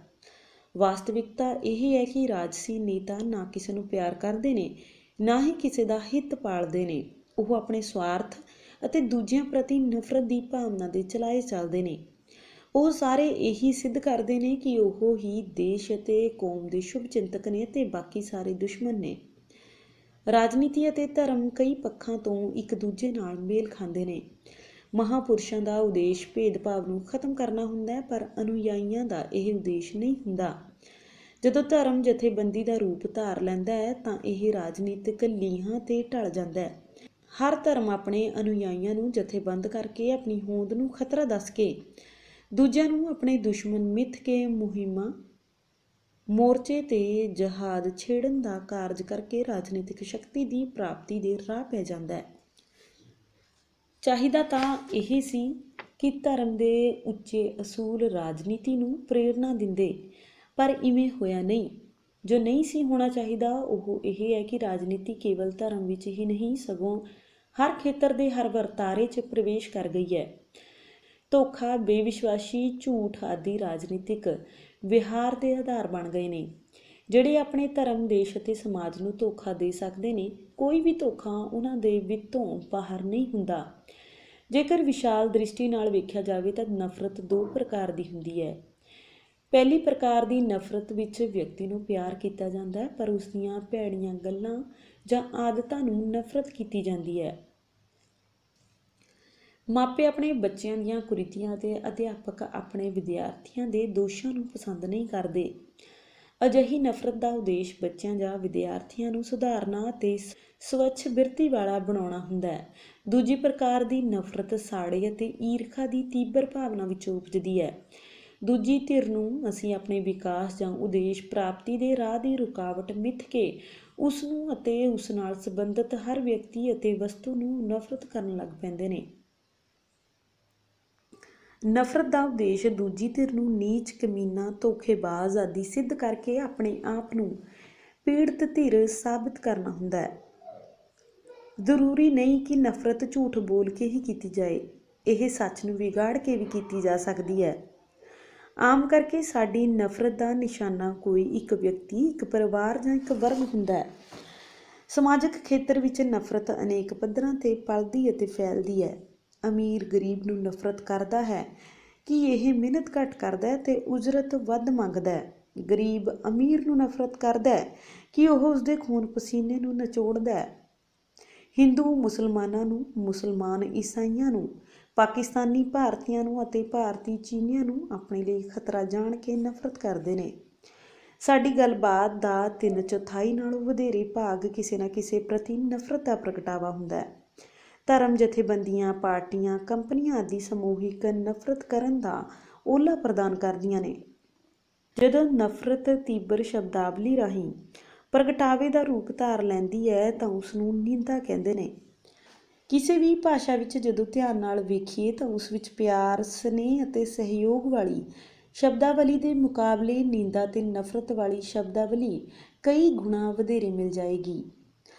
ਵਾਸਤਵਿਕਤਾ ਇਹ ਹੈ ਕਿ ਰਾਜਸੀ ਨੇਤਾ ਨਾ ਕਿਸੇ ਨੂੰ ਪਿਆਰ ਕਰਦੇ ਨੇ, ਨਾ ਹੀ ਕਿਸੇ ਦਾ ਹਿੱਤ ਪਾਲਦੇ ਨੇ। ਉਹ ਆਪਣੇ ਸਵਾਰਥ ਅਤੇ ਦੂਜਿਆਂ ਪ੍ਰਤੀ ਨਫ਼ਰਤ ਦੀ ਭਾਵਨਾ ਦੇ ਚਲਾਏ ਚੱਲਦੇ ਨੇ। ਉਹ ਸਾਰੇ ਇਹੀ ਸਿੱਧ ਕਰਦੇ ਨੇ ਕਿ ਉਹ ਹੀ ਦੇਸ਼ ਅਤੇ ਕੌਮ ਦੇ ਸ਼ੁਭ ਚਿੰਤਕ ਨੇ ਅਤੇ ਬਾਕੀ ਸਾਰੇ ਦੁਸ਼ਮਣ ਨੇ। ਰਾਜਨੀਤੀ ਅਤੇ ਧਰਮ ਕਈ ਪੱਖਾਂ ਤੋਂ ਇੱਕ ਦੂਜੇ ਨਾਲ ਮੇਲ ਖਾਂਦੇ ਨੇ। ਮਹਾਂਪੁਰਸ਼ਾਂ ਦਾ ਉਦੇਸ਼ ਭੇਦਭਾਵ ਨੂੰ ਖਤਮ ਕਰਨਾ ਹੁੰਦਾ ਹੈ, ਪਰ ਅਨੁਯਾਈਆਂ ਦਾ ਇਹ ਉਦੇਸ਼ ਨਹੀਂ ਹੁੰਦਾ। ਜਦੋਂ ਧਰਮ ਜਥੇਬੰਦੀ ਦਾ ਰੂਪ ਧਾਰ ਲੈਂਦਾ ਹੈ ਤਾਂ ਇਹ ਰਾਜਨੀਤਿਕ ਲੀਹਾਂ 'ਤੇ ਢਲ ਜਾਂਦਾ ਹੈ। ਹਰ ਧਰਮ ਆਪਣੇ ਅਨੁਯਾਈਆਂ ਨੂੰ ਜਥੇਬੰਦ ਕਰਕੇ, ਆਪਣੀ ਹੋਂਦ ਨੂੰ ਖਤਰਾ ਦੱਸ ਕੇ, ਦੂਜਿਆਂ ਨੂੰ ਆਪਣੇ ਦੁਸ਼ਮਣ ਮਿੱਥ ਕੇ ਮੁਹਿੰਮਾਂ, ਮੋਰਚੇ ਤੇ ਜਹਾਦ ਛੇੜਨ ਦਾ ਕਾਰਜ ਕਰਕੇ ਰਾਜਨੀਤਿਕ ਸ਼ਕਤੀ ਦੀ ਪ੍ਰਾਪਤੀ ਦੇ ਰਾਹ ਪੈ ਜਾਂਦਾ ਹੈ। ਚਾਹੀਦਾ ਤਾਂ ਇਹ ਸੀ ਕਿ ਧਰਮ ਦੇ ਉੱਚੇ ਅਸੂਲ ਰਾਜਨੀਤੀ ਨੂੰ ਪ੍ਰੇਰਨਾ ਦਿੰਦੇ, ਪਰ ਇਵੇਂ ਹੋਇਆ ਨਹੀਂ। ਜੋ ਨਹੀਂ ਸੀ ਹੋਣਾ ਚਾਹੀਦਾ ਉਹ ਇਹ ਹੈ ਕਿ ਰਾਜਨੀਤੀ ਕੇਵਲ ਧਰਮ ਵਿੱਚ ਹੀ ਨਹੀਂ ਸਗੋਂ ਹਰ ਖੇਤਰ ਦੇ ਹਰ ਵਰਤਾਰੇ 'ਚ ਪ੍ਰਵੇਸ਼ ਕਰ ਗਈ ਹੈ। ਧੋਖਾ, ਬੇਵਿਸ਼ਵਾਸੀ, ਝੂਠ ਆਦਿ ਰਾਜਨੀਤਿਕ ਵਿਹਾਰ ਦੇ ਆਧਾਰ ਬਣ ਗਏ ਨੇ। ਜਿਹੜੇ ਆਪਣੇ ਧਰਮ, ਦੇਸ਼ ਅਤੇ ਸਮਾਜ ਨੂੰ ਧੋਖਾ ਦੇ ਸਕਦੇ ਨੇ, ਕੋਈ ਵੀ ਧੋਖਾ ਉਹਨਾਂ ਦੇ ਵਿੱਤੋਂ ਬਾਹਰ ਨਹੀਂ ਹੁੰਦਾ। ਜੇਕਰ ਵਿਸ਼ਾਲ ਦ੍ਰਿਸ਼ਟੀ ਨਾਲ ਵੇਖਿਆ ਜਾਵੇ ਤਾਂ ਨਫ਼ਰਤ ਦੋ ਪ੍ਰਕਾਰ ਦੀ ਹੁੰਦੀ ਹੈ। ਪਹਿਲੀ ਪ੍ਰਕਾਰ ਦੀ ਨਫ਼ਰਤ ਵਿੱਚ ਵਿਅਕਤੀ ਨੂੰ ਪਿਆਰ ਕੀਤਾ ਜਾਂਦਾ ਹੈ, ਪਰ ਉਸ ਦੀਆਂ ਭੈੜੀਆਂ ਗੱਲਾਂ ਜਾਂ ਆਦਤਾਂ ਨੂੰ ਨਫ਼ਰਤ ਕੀਤੀ ਜਾਂਦੀ ਹੈ। ਮਾਪੇ ਆਪਣੇ ਬੱਚਿਆਂ ਦੀਆਂ ਕੁਰੀਤੀਆਂ ਅਤੇ ਅਧਿਆਪਕ ਆਪਣੇ ਵਿਦਿਆਰਥੀਆਂ ਦੇ ਦੋਸ਼ਾਂ ਨੂੰ ਪਸੰਦ ਨਹੀਂ ਕਰਦੇ। ਅਜਿਹੀ ਨਫ਼ਰਤ ਦਾ ਉਦੇਸ਼ ਬੱਚਿਆਂ ਜਾਂ ਵਿਦਿਆਰਥੀਆਂ ਨੂੰ ਸੁਧਾਰਨਾ ਅਤੇ ਸਵੱਛ ਬਿਰਤੀ ਵਾਲਾ ਬਣਾਉਣਾ ਹੁੰਦਾ ਹੈ। ਦੂਜੀ ਪ੍ਰਕਾਰ ਦੀ ਨਫ਼ਰਤ ਸਾੜੇ ਅਤੇ ਈਰਖਾ ਦੀ ਤੀਬਰ ਭਾਵਨਾ ਵਿੱਚੋਂ ਉਪਜਦੀ ਹੈ। ਦੂਜੀ ਧਿਰ ਨੂੰ ਅਸੀਂ ਆਪਣੇ ਵਿਕਾਸ ਜਾਂ ਉਦੇਸ਼ ਪ੍ਰਾਪਤੀ ਦੇ ਰਾਹ ਦੀ ਰੁਕਾਵਟ ਮਿੱਥ ਕੇ ਉਸ ਨੂੰ ਅਤੇ ਉਸ ਨਾਲ ਸੰਬੰਧਿਤ ਹਰ ਵਿਅਕਤੀ ਅਤੇ ਵਸਤੂ ਨੂੰ ਨਫ਼ਰਤ ਕਰਨ ਲੱਗ ਪੈਂਦੇ ਨੇ। ਨਫ਼ਰਤ ਦਾ ਉਦੇਸ਼ ਦੂਜੀ ਧਿਰ ਨੂੰ ਨੀਚ, ਕਮੀਨਾ, ਧੋਖੇਬਾਜ਼ ਆਦਿ ਸਿੱਧ ਕਰਕੇ ਆਪਣੇ ਆਪ ਨੂੰ ਪੀੜਤ ਧਿਰ ਸਾਬਿਤ ਕਰਨਾ ਹੁੰਦਾ ਹੈ। ਜ਼ਰੂਰੀ ਨਹੀਂ ਕਿ ਨਫ਼ਰਤ ਝੂਠ ਬੋਲ ਕੇ ਹੀ ਕੀਤੀ ਜਾਏ, ਇਹ ਸੱਚ ਨੂੰ ਵਿਗਾੜ ਕੇ ਵੀ ਕੀਤੀ ਜਾ ਸਕਦੀ ਹੈ। ਆਮ ਕਰਕੇ ਸਾਡੀ ਨਫ਼ਰਤ ਦਾ ਨਿਸ਼ਾਨਾ ਕੋਈ ਇੱਕ ਵਿਅਕਤੀ, ਇੱਕ ਪਰਿਵਾਰ ਜਾਂ ਇੱਕ ਵਰਗ ਹੁੰਦਾ ਹੈ। ਸਮਾਜਿਕ ਖੇਤਰ ਵਿੱਚ ਨਫ਼ਰਤ ਅਨੇਕ ਪੱਧਰਾਂ 'ਤੇ ਪਲਦੀ ਅਤੇ ਫੈਲਦੀ ਹੈ। ਅਮੀਰ ਗਰੀਬ ਨੂੰ ਨਫ਼ਰਤ ਕਰਦਾ ਹੈ ਕਿ ਇਹ ਮਿਹਨਤ ਘੱਟ ਕਰਦਾ ਹੈ ਤੇ ਉਜਰਤ ਵੱਧ ਮੰਗਦਾ ਹੈ। ਗਰੀਬ ਅਮੀਰ ਨੂੰ ਨਫ਼ਰਤ ਕਰਦਾ ਹੈ ਕਿ ਉਹ ਉਸਦੇ ਖੂਨ ਪਸੀਨੇ ਨੂੰ ਨਿਚੋੜਦਾ ਹੈ। ਹਿੰਦੂ ਮੁਸਲਮਾਨਾਂ ਨੂੰ, ਮੁਸਲਮਾਨ ਈਸਾਈਆਂ ਨੂੰ, ਪਾਕਿਸਤਾਨੀ ਭਾਰਤੀਆਂ ਨੂੰ ਅਤੇ ਭਾਰਤੀ ਚੀਨੀਆਂ ਨੂੰ ਆਪਣੇ ਲਈ ਖਤਰਾ ਜਾਣ ਕੇ ਨਫ਼ਰਤ ਕਰਦੇ ਨੇ। ਸਾਡੀ ਗੱਲਬਾਤ ਦਾ 3/4 ਨਾਲੋਂ ਵਧੇਰੇ ਭਾਗ ਕਿਸੇ ਨਾ ਕਿਸੇ ਪ੍ਰਤੀ ਨਫ਼ਰਤ ਦਾ ਪ੍ਰਗਟਾਵਾ ਹੁੰਦਾ ਹੈ। ਧਰਮ ਜਥੇਬੰਦੀਆਂ, ਪਾਰਟੀਆਂ, ਕੰਪਨੀਆਂ ਆਦਿ ਸਮੂਹਿਕ ਨਫ਼ਰਤ ਕਰਨ ਦਾ ਓਹਲਾ ਪ੍ਰਦਾਨ ਕਰਦੀਆਂ ਨੇ। ਜਦੋਂ ਨਫ਼ਰਤ ਤੀਬਰ ਸ਼ਬਦਾਵਲੀ ਰਾਹੀਂ ਪ੍ਰਗਟਾਵੇ ਦਾ ਰੂਪ ਧਾਰ ਲੈਂਦੀ ਹੈ ਤਾਂ ਉਸ ਨੂੰ ਨਿੰਦਾ ਕਹਿੰਦੇ ਨੇ। ਕਿਸੇ ਵੀ ਭਾਸ਼ਾ ਵਿੱਚ ਜਦੋਂ ਧਿਆਨ ਨਾਲ ਵੇਖੀਏ ਤਾਂ ਉਸ ਵਿੱਚ ਪਿਆਰ, ਸਨੇਹ ਅਤੇ ਸਹਿਯੋਗ ਵਾਲੀ ਸ਼ਬਦਾਵਲੀ ਦੇ ਮੁਕਾਬਲੇ ਨਿੰਦਾ ਤੇ ਨਫ਼ਰਤ ਵਾਲੀ ਸ਼ਬਦਾਵਲੀ ਕਈ ਗੁਣਾ ਵਧੇਰੇ ਮਿਲ ਜਾਏਗੀ।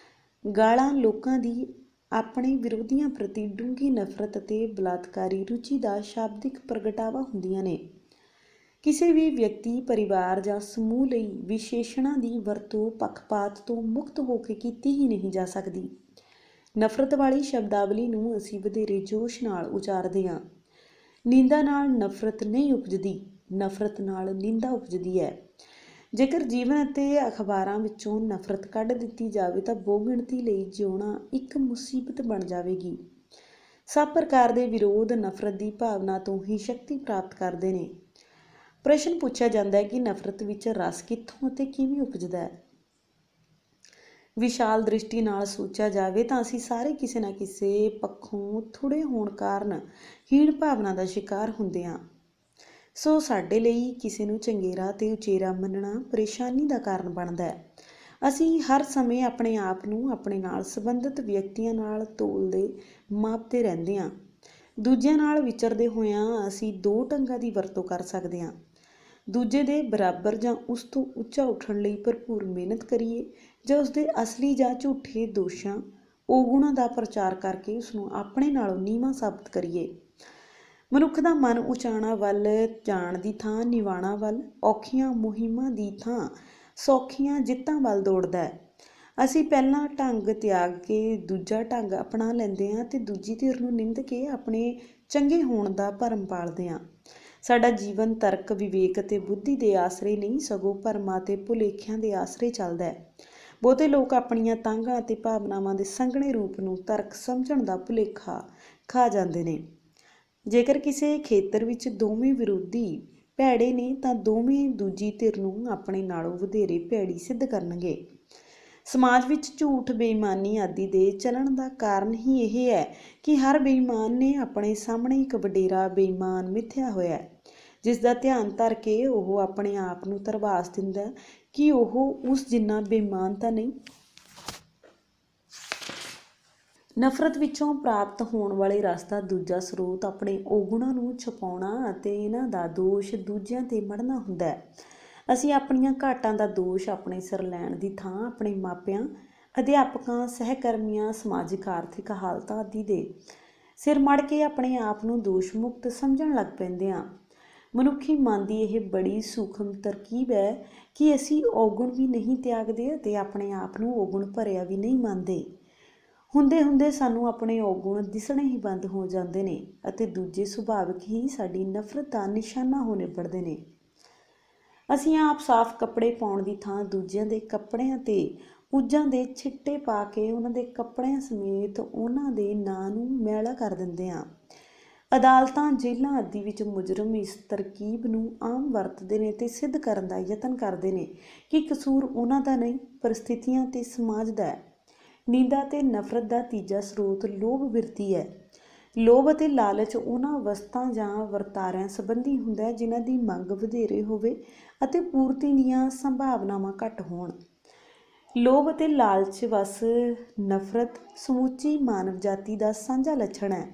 ਗਾਲਾਂ ਲੋਕਾਂ ਦੀ ਆਪਣੇ ਵਿਰੋਧੀਆਂ ਪ੍ਰਤੀ ਡੂੰਘੀ ਨਫ਼ਰਤ ਅਤੇ ਬਲਾਤਕਾਰੀ ਰੁਚੀ ਦਾ ਸ਼ਾਬਦਿਕ ਪ੍ਰਗਟਾਵਾ ਹੁੰਦੀਆਂ ਨੇ। ਕਿਸੇ ਵੀ ਵਿਅਕਤੀ, ਪਰਿਵਾਰ ਜਾਂ ਸਮੂਹ ਲਈ ਵਿਸ਼ੇਸ਼ਣਾਂ ਦੀ ਵਰਤੋਂ ਪੱਖਪਾਤ ਤੋਂ ਮੁਕਤ ਹੋ ਕੇ ਕੀਤੀ ਹੀ ਨਹੀਂ ਜਾ ਸਕਦੀ। ਨਫ਼ਰਤ ਵਾਲੀ ਸ਼ਬਦਾਵਲੀ ਨੂੰ ਅਸੀਂ ਵਧੇਰੇ ਜੋਸ਼ ਨਾਲ ਉਚਾਰਦੇ ਹਾਂ। ਨਿੰਦਾ ਨਾਲ ਨਫ਼ਰਤ ਨਹੀਂ ਉਪਜਦੀ, ਨਫ਼ਰਤ ਨਾਲ ਨਿੰਦਾ ਉਪਜਦੀ ਹੈ। ਜੇਕਰ ਜੀਵਨ ਅਤੇ ਅਖਬਾਰਾਂ ਵਿੱਚੋਂ ਨਫ਼ਰਤ ਕੱਢ ਦਿੱਤੀ ਜਾਵੇ ਤਾਂ ਬਹੁਗਿਣਤੀ ਲਈ ਜਿਉਣਾ ਇੱਕ ਮੁਸੀਬਤ ਬਣ ਜਾਵੇਗੀ। ਸਭ ਪ੍ਰਕਾਰ ਦੇ ਵਿਰੋਧ ਨਫ਼ਰਤ ਦੀ ਭਾਵਨਾ ਤੋਂ ਹੀ ਸ਼ਕਤੀ ਪ੍ਰਾਪਤ ਕਰਦੇ ਨੇ। ਪ੍ਰਸ਼ਨ ਪੁੱਛਿਆ ਜਾਂਦਾ ਹੈ ਕਿ ਨਫ਼ਰਤ ਵਿੱਚ ਰਸ ਕਿੱਥੋਂ ਅਤੇ ਕਿਵੇਂ ਉਪਜਦਾ ਹੈ। ਵਿਸ਼ਾਲ ਦ੍ਰਿਸ਼ਟੀ ਨਾਲ ਸੋਚਿਆ ਜਾਵੇ ਤਾਂ ਅਸੀਂ ਸਾਰੇ ਕਿਸੇ ਨਾ ਕਿਸੇ ਪੱਖੋਂ ਥੋੜ੍ਹੇ ਹੋਣ ਕਾਰਨ ਹੀਣ ਭਾਵਨਾ ਦਾ ਸ਼ਿਕਾਰ ਹੁੰਦੇ ਹਾਂ। ਸੋ ਸਾਡੇ ਲਈ ਕਿਸੇ ਨੂੰ ਚੰਗੇਰਾ ਤੇ ਉਚੇਰਾ ਮੰਨਣਾ ਪਰੇਸ਼ਾਨੀ ਦਾ ਕਾਰਨ ਬਣਦਾ ਹੈ। ਅਸੀਂ ਹਰ ਸਮੇਂ ਆਪਣੇ ਆਪ ਨੂੰ ਆਪਣੇ ਨਾਲ ਸੰਬੰਧਿਤ ਵਿਅਕਤੀਆਂ ਨਾਲ ਤੋਲਦੇ ਮਾਪਦੇ ਰਹਿੰਦੇ ਹਾਂ। ਦੂਜਿਆਂ ਨਾਲ ਵਿਚਰਦੇ ਹੋਇਆਂ ਅਸੀਂ ਦੋ ਢੰਗਾਂ ਦੀ ਵਰਤੋਂ ਕਰ ਸਕਦੇ ਹਾਂ। ਦੂਜੇ ਦੇ ਬਰਾਬਰ ਜਾਂ ਉਸ ਤੋਂ ਉੱਚਾ ਉੱਠਣ ਲਈ ਭਰਪੂਰ ਮਿਹਨਤ ਕਰੀਏ, ਜਾਂ ਉਸਦੇ ਅਸਲੀ ਜਾਂ ਝੂਠੇ ਦੋਸ਼ਾਂ, ਔਗੁਣਾਂ ਦਾ ਪ੍ਰਚਾਰ ਕਰਕੇ ਉਸਨੂੰ ਆਪਣੇ ਨਾਲੋਂ ਨੀਵਾਂ ਸਾਬਤ ਕਰੀਏ। ਮਨੁੱਖ ਦਾ ਮਨ ਉਚਾਣਾ ਵੱਲ ਜਾਣ ਦੀ ਥਾਂ ਨਿਵਾਣਾ ਵੱਲ, ਔਖੀਆਂ ਮੁਹਿੰਮਾਂ ਦੀ ਥਾਂ ਸੌਖੀਆਂ ਜਿੱਤਾਂ ਵੱਲ ਦੌੜਦਾ ਹੈ। ਅਸੀਂ ਪਹਿਲਾਂ ਢੰਗ ਤਿਆਗ ਕੇ ਦੂਜਾ ਢੰਗ ਅਪਣਾ ਲੈਂਦੇ ਹਾਂ ਤੇ ਦੂਜੀ ਧਿਰ ਨੂੰ ਨਿੰਦ ਕੇ ਆਪਣੇ ਚੰਗੇ ਹੋਣ ਦਾ ਭਰਮ ਪਾਲਦੇ ਹਾਂ। ਸਾਡਾ ਜੀਵਨ ਤਰਕ, ਵਿਵੇਕ ਅਤੇ ਬੁੱਧੀ ਦੇ ਆਸਰੇ ਨਹੀਂ ਸਗੋਂ ਭਰਮਾਂ ਅਤੇ ਭੁਲੇਖਿਆਂ ਦੇ ਆਸਰੇ ਚੱਲਦਾ ਹੈ। ਬਹੁਤੇ ਲੋਕ ਆਪਣੀਆਂ ਤਾਂਘਾਂ ਅਤੇ ਭਾਵਨਾਵਾਂ ਦੇ ਸੰਘਣੇ ਰੂਪ ਨੂੰ ਤਰਕ ਸਮਝਣ ਦਾ ਭੁਲੇਖਾ ਖਾ ਜਾਂਦੇ ਨੇ। ਜੇਕਰ ਕਿਸੇ ਖੇਤਰ ਵਿੱਚ ਦੋਵੇਂ ਵਿਰੋਧੀ ਭੈੜੇ ਨੇ ਤਾਂ ਦੋਵੇਂ ਦੂਜੀ ਧਿਰ ਨੂੰ ਆਪਣੇ ਨਾਲੋਂ ਵਧੇਰੇ ਭੈੜੀ ਸਿੱਧ ਕਰਨਗੇ। ਸਮਾਜ ਵਿੱਚ ਝੂਠ, ਬੇਈਮਾਨੀ ਆਦਿ ਦੇ ਚੱਲਣ ਦਾ ਕਾਰਨ ਹੀ ਇਹ ਹੈ ਕਿ ਹਰ ਬੇਈਮਾਨ ਨੇ ਆਪਣੇ ਸਾਹਮਣੇ ਇੱਕ ਵਡੇਰਾ ਬੇਈਮਾਨ ਮਿਥਿਆ ਹੋਇਆ ਹੈ, ਜਿਸ ਦਾ ਧਿਆਨ ਧਰ ਕੇ ਉਹ ਆਪਣੇ ਆਪ ਨੂੰ ਧਰਵਾਸ ਦਿੰਦਾ ਕਿ ਉਹ ਉਸ ਜਿੰਨਾ ਬੇਈਮਾਨ ਤਾਂ ਨਹੀਂ। ਨਫ਼ਰਤ ਵਿੱਚੋਂ ਪ੍ਰਾਪਤ ਹੋਣ ਵਾਲੇ ਰਸ ਦਾ ਦੂਜਾ ਸਰੋਤ ਆਪਣੇ ਔਗੁਣਾਂ ਨੂੰ ਛੁਪਾਉਣਾ ਅਤੇ ਇਹਨਾਂ ਦਾ ਦੋਸ਼ ਦੂਜਿਆਂ 'ਤੇ ਮੜ੍ਹਨਾ ਹੁੰਦਾ ਹੈ। ਅਸੀਂ ਆਪਣੀਆਂ ਘਾਟਾਂ ਦਾ ਦੋਸ਼ ਆਪਣੇ ਸਿਰ ਲੈਣ ਦੀ ਥਾਂ ਆਪਣੇ ਮਾਪਿਆਂ, ਅਧਿਆਪਕਾਂ, ਸਹਿਕਰਮੀਆਂ, ਸਮਾਜਿਕ ਆਰਥਿਕ ਹਾਲਤਾਂ ਆਦਿ ਦੇ ਸਿਰ ਮੜ੍ਹ ਕੇ ਆਪਣੇ ਆਪ ਨੂੰ ਦੋਸ਼ ਮੁਕਤ ਸਮਝਣ ਲੱਗ ਪੈਂਦੇ ਹਾਂ। ਮਨੁੱਖੀ ਮਨ ਦੀ ਇਹ ਬੜੀ ਸੂਖਮ ਤਰਕੀਬ ਹੈ ਕਿ ਅਸੀਂ ਔਗੁਣ ਵੀ ਨਹੀਂ ਤਿਆਗਦੇ ਅਤੇ ਆਪਣੇ ਆਪ ਨੂੰ ਔਗੁਣ ਭਰਿਆ ਵੀ ਨਹੀਂ ਮੰਨਦੇ। ਹੁੰਦੇ ਹੁੰਦੇ ਸਾਨੂੰ ਆਪਣੇ ਔਗੁਣ ਦਿਸਣੇ ਹੀ ਬੰਦ ਹੋ ਜਾਂਦੇ ਨੇ ਅਤੇ ਦੂਜੇ ਸੁਭਾਵਿਕ ਹੀ ਸਾਡੀ ਨਫ਼ਰਤ ਦਾ ਨਿਸ਼ਾਨਾ ਹੋ ਨਿਬੜਦੇ ਨੇ। ਅਸੀਂ ਆਪ ਸਾਫ਼ ਕੱਪੜੇ ਪਾਉਣ ਦੀ ਥਾਂ ਦੂਜਿਆਂ ਦੇ ਕੱਪੜਿਆਂ 'ਤੇ ਉੱਜਾਂ ਦੇ ਛਿੱਟੇ ਪਾ ਕੇ ਉਹਨਾਂ ਦੇ ਕੱਪੜਿਆਂ ਸਮੇਤ ਉਹਨਾਂ ਦੇ ਨਾਂ ਨੂੰ ਮੈਲਾ ਕਰ ਦਿੰਦੇ ਹਾਂ। ਅਦਾਲਤਾਂ, ਜੇਲ੍ਹਾਂ ਆਦਿ ਵਿੱਚ ਮੁਜਰਮ ਇਸ ਤਰਕੀਬ ਨੂੰ ਆਮ ਵਰਤਦੇ ਨੇ ਅਤੇ ਸਿੱਧ ਕਰਨ ਦਾ ਯਤਨ ਕਰਦੇ ਨੇ ਕਿ ਕਸੂਰ ਉਹਨਾਂ ਦਾ ਨਹੀਂ, ਪਰਿਸਥਿਤੀਆਂ ਅਤੇ ਸਮਾਜ ਦਾ ਹੈ। ਨਿੰਦਾ ਅਤੇ ਨਫ਼ਰਤ ਦਾ ਤੀਜਾ ਸਰੋਤ ਲੋਭ ਬਿਰਤੀ ਹੈ। ਲੋਭ ਅਤੇ ਲਾਲਚ ਉਹਨਾਂ ਵਸਤਾਂ ਜਾਂ ਵਰਤਾਰਿਆਂ ਸੰਬੰਧੀ ਹੁੰਦਾ ਹੈ ਜਿਨ੍ਹਾਂ ਦੀ ਮੰਗ ਵਧੇਰੇ ਹੋਵੇ ਅਤੇ ਪੂਰਤੀ ਦੀਆਂ ਸੰਭਾਵਨਾਵਾਂ ਘੱਟ ਹੋਣ। ਲੋਭ ਅਤੇ ਲਾਲਚ ਵਸ ਨਫ਼ਰਤ ਸਮੁੱਚੀ ਮਾਨਵ ਜਾਤੀ ਦਾ ਸਾਂਝਾ ਲੱਛਣ ਹੈ।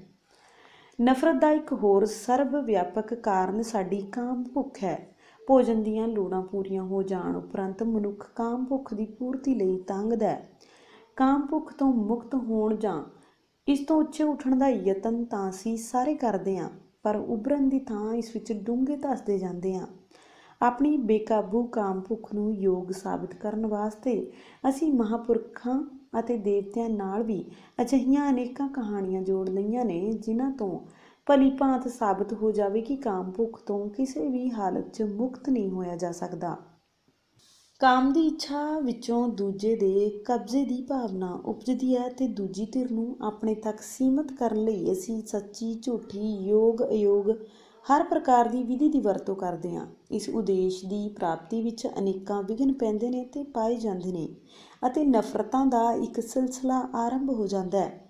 ਨਫ਼ਰਤ ਦਾ ਇੱਕ ਹੋਰ ਸਰਬ ਵਿਆਪਕ ਕਾਰਨ ਸਾਡੀ ਕਾਮ ਭੁੱਖ ਹੈ। ਭੋਜਨ ਦੀਆਂ ਲੋੜਾਂ ਪੂਰੀਆਂ ਹੋ ਜਾਣ ਉਪਰੰਤ ਮਨੁੱਖ ਕਾਮ ਭੁੱਖ ਦੀ ਪੂਰਤੀ ਲਈ ਤੰਗਦਾ ਹੈ। ਕਾਮ ਭੁੱਖ ਤੋਂ ਮੁਕਤ ਹੋਣ ਜਾਂ ਇਸ ਤੋਂ ਉੱਚੇ ਉੱਠਣ ਦਾ ਯਤਨ ਤਾਂ ਅਸੀਂ ਸਾਰੇ ਕਰਦੇ ਹਾਂ, ਪਰ ਉਭਰਨ ਦੀ ਥਾਂ ਇਸ ਵਿੱਚ ਡੂੰਘੇ ਧੱਸਦੇ ਜਾਂਦੇ ਹਾਂ। ਆਪਣੀ ਬੇਕਾਬੂ ਕਾਮ ਭੁੱਖ ਨੂੰ ਯੋਗ ਸਾਬਿਤ ਕਰਨ ਵਾਸਤੇ ਅਸੀਂ ਮਹਾਂਪੁਰਖਾਂ ਅਤੇ ਦੇਵਤਿਆਂ ਨਾਲ ਵੀ ਅਜਿਹੀਆਂ ਅਨੇਕਾਂ ਕਹਾਣੀਆਂ ਜੋੜ ਲਈਆਂ ਨੇ ਜਿਨ੍ਹਾਂ ਤੋਂ ਭਲੀ ਭਾਂਤ ਸਾਬਿਤ ਹੋ ਜਾਵੇ ਕਿ ਕਾਮ ਭੁੱਖ ਤੋਂ ਕਿਸੇ ਵੀ ਹਾਲਤ 'ਚ ਮੁਕਤ ਨਹੀਂ ਹੋਇਆ ਜਾ ਸਕਦਾ। ਕਾਮ ਦੀ ਇੱਛਾ ਵਿੱਚੋਂ ਦੂਜੇ ਦੇ ਕਬਜ਼ੇ ਦੀ ਭਾਵਨਾ ਉਪਜਦੀ ਹੈ ਅਤੇ ਦੂਜੀ ਧਿਰ ਨੂੰ ਆਪਣੇ ਤੱਕ ਸੀਮਤ ਕਰਨ ਲਈ ਅਸੀਂ ਸੱਚੀ, ਝੂਠੀ, ਯੋਗ, ਅਯੋਗ ਹਰ ਪ੍ਰਕਾਰ ਦੀ ਵਿਧੀ ਦੀ ਵਰਤੋਂ ਕਰਦੇ ਹਾਂ। ਇਸ ਉਦੇਸ਼ ਦੀ ਪ੍ਰਾਪਤੀ ਵਿੱਚ ਅਨੇਕਾਂ ਵਿਘਨ ਪੈਂਦੇ ਨੇ ਅਤੇ ਪਾਏ ਜਾਂਦੇ ਨੇ ਅਤੇ ਨਫ਼ਰਤਾਂ ਦਾ ਇੱਕ ਸਿਲਸਿਲਾ ਆਰੰਭ ਹੋ ਜਾਂਦਾ ਹੈ